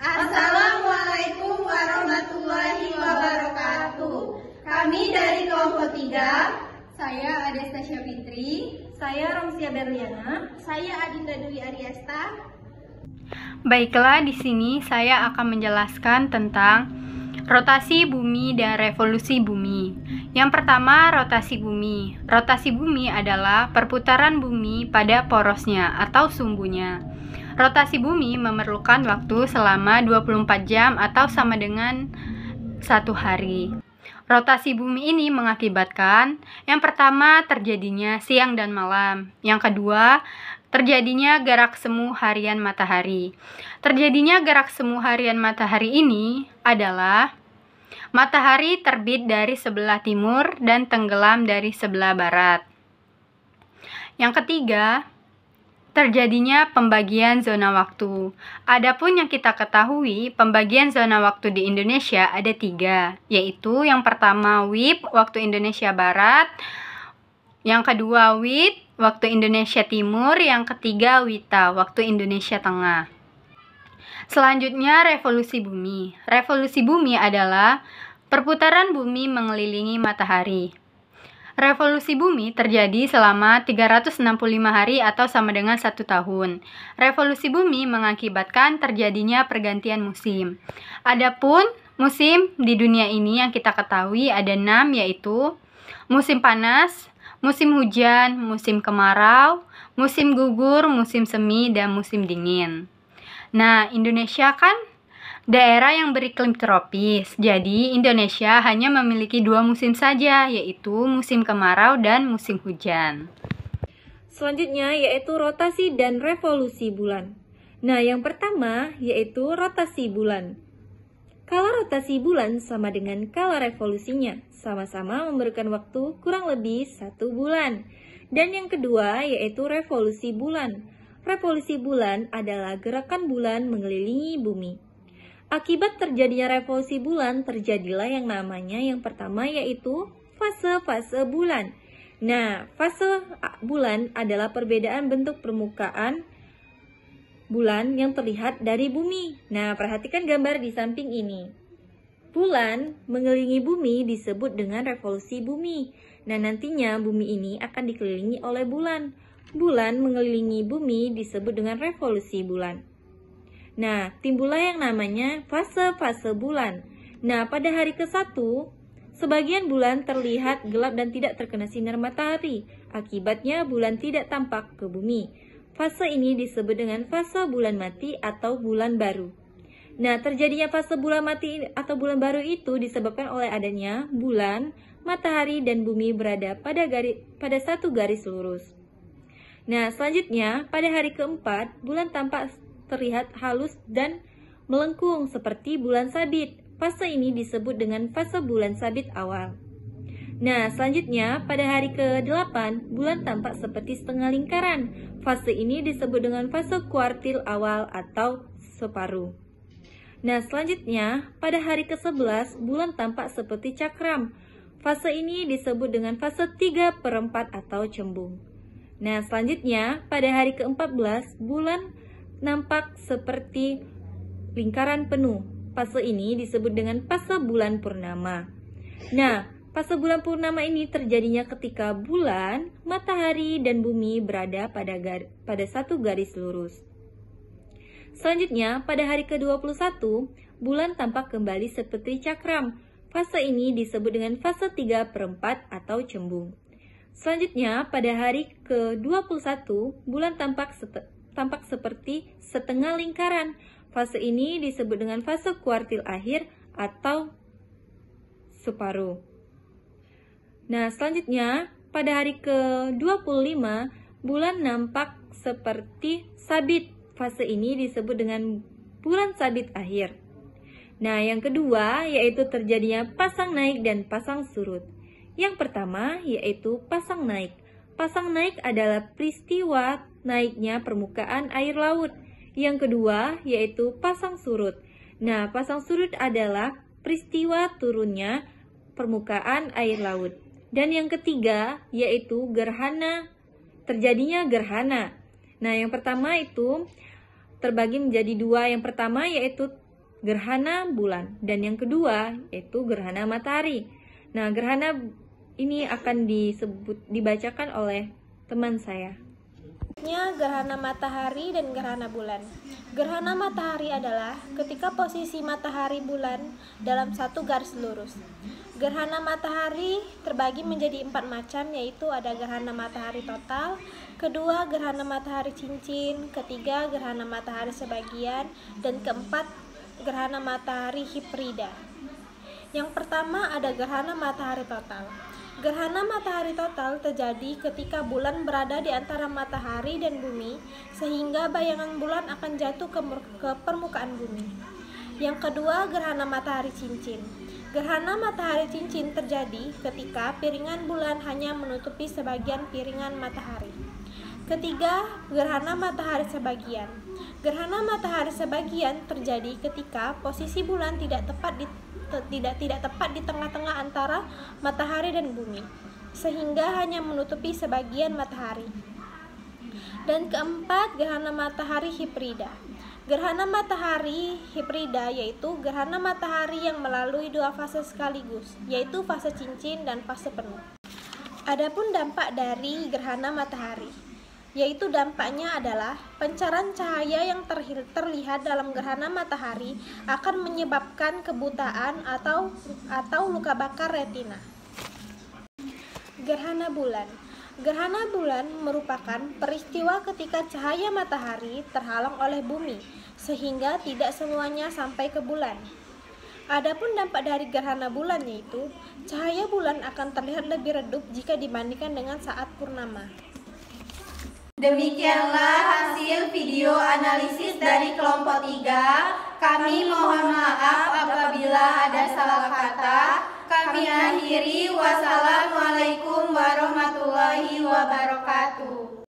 Assalamualaikum warahmatullahi wabarakatuh. Kami dari kelompok 3. Saya Adestasya Fitri. Saya Romsia Berliana. Saya Adinda Dwi Ariasta. Baiklah, di sini saya akan menjelaskan tentang rotasi bumi dan revolusi bumi. Yang pertama, rotasi bumi. Rotasi bumi adalah perputaran bumi pada porosnya atau sumbunya. Rotasi bumi memerlukan waktu selama 24 jam atau sama dengan 1 hari. Rotasi bumi ini mengakibatkan yang pertama terjadinya siang dan malam. Yang kedua, terjadinya gerak semu harian matahari. Terjadinya gerak semu harian matahari ini adalah matahari terbit dari sebelah timur dan tenggelam dari sebelah barat. Yang ketiga, terjadinya pembagian zona waktu. Adapun yang kita ketahui, pembagian zona waktu di Indonesia ada 3, yaitu yang pertama WIB, waktu Indonesia Barat, yang kedua WIT, waktu Indonesia Timur, yang ketiga WITA, waktu Indonesia Tengah. Selanjutnya, revolusi bumi. Revolusi bumi adalah perputaran bumi mengelilingi matahari. Revolusi bumi terjadi selama 365 hari atau sama dengan 1 tahun. Revolusi bumi mengakibatkan terjadinya pergantian musim. Adapun musim di dunia ini yang kita ketahui ada 6, yaitu musim panas, musim hujan, musim kemarau, musim gugur, musim semi, dan musim dingin. Nah, Indonesia kan daerah yang beriklim tropis, jadi Indonesia hanya memiliki 2 musim saja, yaitu musim kemarau dan musim hujan. Selanjutnya yaitu rotasi dan revolusi bulan. Nah, yang pertama yaitu rotasi bulan. Kala rotasi bulan sama dengan kala revolusinya, sama-sama memberikan waktu kurang lebih 1 bulan. Dan yang kedua yaitu revolusi bulan. Revolusi bulan adalah gerakan bulan mengelilingi bumi. Akibat terjadinya revolusi bulan, terjadilah yang namanya yang pertama yaitu fase-fase bulan. Nah, fase bulan adalah perbedaan bentuk permukaan bulan yang terlihat dari bumi. Nah, perhatikan gambar di samping ini. Bulan mengelilingi bumi disebut dengan revolusi bumi. Nah, nantinya bumi ini akan dikelilingi oleh bulan. Bulan mengelilingi bumi disebut dengan revolusi bulan. Nah, timbullah yang namanya fase-fase bulan. Nah, pada hari ke-1, sebagian bulan terlihat gelap dan tidak terkena sinar matahari. Akibatnya bulan tidak tampak ke bumi. Fase ini disebut dengan fase bulan mati atau bulan baru. Nah, terjadinya fase bulan mati atau bulan baru itu disebabkan oleh adanya bulan, matahari, dan bumi berada pada satu garis lurus. Nah, selanjutnya pada hari ke-4, bulan tampak terlihat halus dan melengkung seperti bulan sabit. Fase ini disebut dengan fase bulan sabit awal. Nah, selanjutnya pada hari ke-8, bulan tampak seperti setengah lingkaran. Fase ini disebut dengan fase kuartil awal atau separuh. Nah, selanjutnya pada hari ke-11, bulan tampak seperti cakram. Fase ini disebut dengan fase 3/4 atau cembung. Nah, selanjutnya pada hari ke-14, bulan nampak seperti lingkaran penuh. Fase ini disebut dengan fase bulan purnama. Nah, fase bulan purnama ini terjadinya ketika bulan, matahari, dan bumi berada pada satu garis lurus. Selanjutnya, pada hari ke-21, bulan tampak kembali seperti cakram. Fase ini disebut dengan fase 3/4 atau cembung. Selanjutnya, pada hari ke-21, bulan tampak seperti setengah lingkaran. Fase ini disebut dengan fase kuartil akhir atau separuh. Nah, selanjutnya pada hari ke-25, bulan nampak seperti sabit. Fase ini disebut dengan bulan sabit akhir. Nah, yang kedua yaitu terjadinya pasang naik dan pasang surut. Yang pertama yaitu pasang naik. Pasang naik adalah peristiwa naiknya permukaan air laut. Yang kedua yaitu pasang surut. Nah, pasang surut adalah peristiwa turunnya permukaan air laut. Dan yang ketiga yaitu gerhana, terjadinya gerhana. Nah, yang pertama itu terbagi menjadi 2. Yang pertama yaitu gerhana bulan, dan yang kedua yaitu gerhana matahari. Nah, gerhana ini akan dibacakan oleh teman saya. Gerhana matahari dan gerhana bulan. Gerhana matahari adalah ketika posisi matahari bulan dalam satu garis lurus. Gerhana matahari terbagi menjadi 4 macam, yaitu ada gerhana matahari total, kedua gerhana matahari cincin, ketiga gerhana matahari sebagian, dan keempat gerhana matahari hibrida. Yang pertama ada gerhana matahari total. Gerhana matahari total terjadi ketika bulan berada di antara matahari dan bumi, sehingga bayangan bulan akan jatuh ke permukaan bumi. Yang kedua, gerhana matahari cincin. Gerhana matahari cincin terjadi ketika piringan bulan hanya menutupi sebagian piringan matahari. Ketiga, gerhana matahari sebagian. Gerhana matahari sebagian terjadi ketika posisi bulan tidak tepat di tengah-tengah antara matahari dan bumi, sehingga hanya menutupi sebagian matahari. Dan keempat, gerhana matahari hibrida. Gerhana matahari hibrida yaitu gerhana matahari yang melalui 2 fase sekaligus, yaitu fase cincin dan fase penuh. Adapun dampak dari gerhana matahari, yaitu dampaknya adalah pancaran cahaya yang terlihat dalam gerhana matahari akan menyebabkan kebutaan atau luka bakar retina. Gerhana bulan. Gerhana bulan merupakan peristiwa ketika cahaya matahari terhalang oleh bumi, sehingga tidak semuanya sampai ke bulan. Adapun dampak dari gerhana bulan yaitu cahaya bulan akan terlihat lebih redup jika dibandingkan dengan saat purnama. Demikianlah hasil video analisis dari kelompok 3. Kami mohon maaf apabila ada salah kata. Kami akhiri. Wassalamualaikum warahmatullahi wabarakatuh.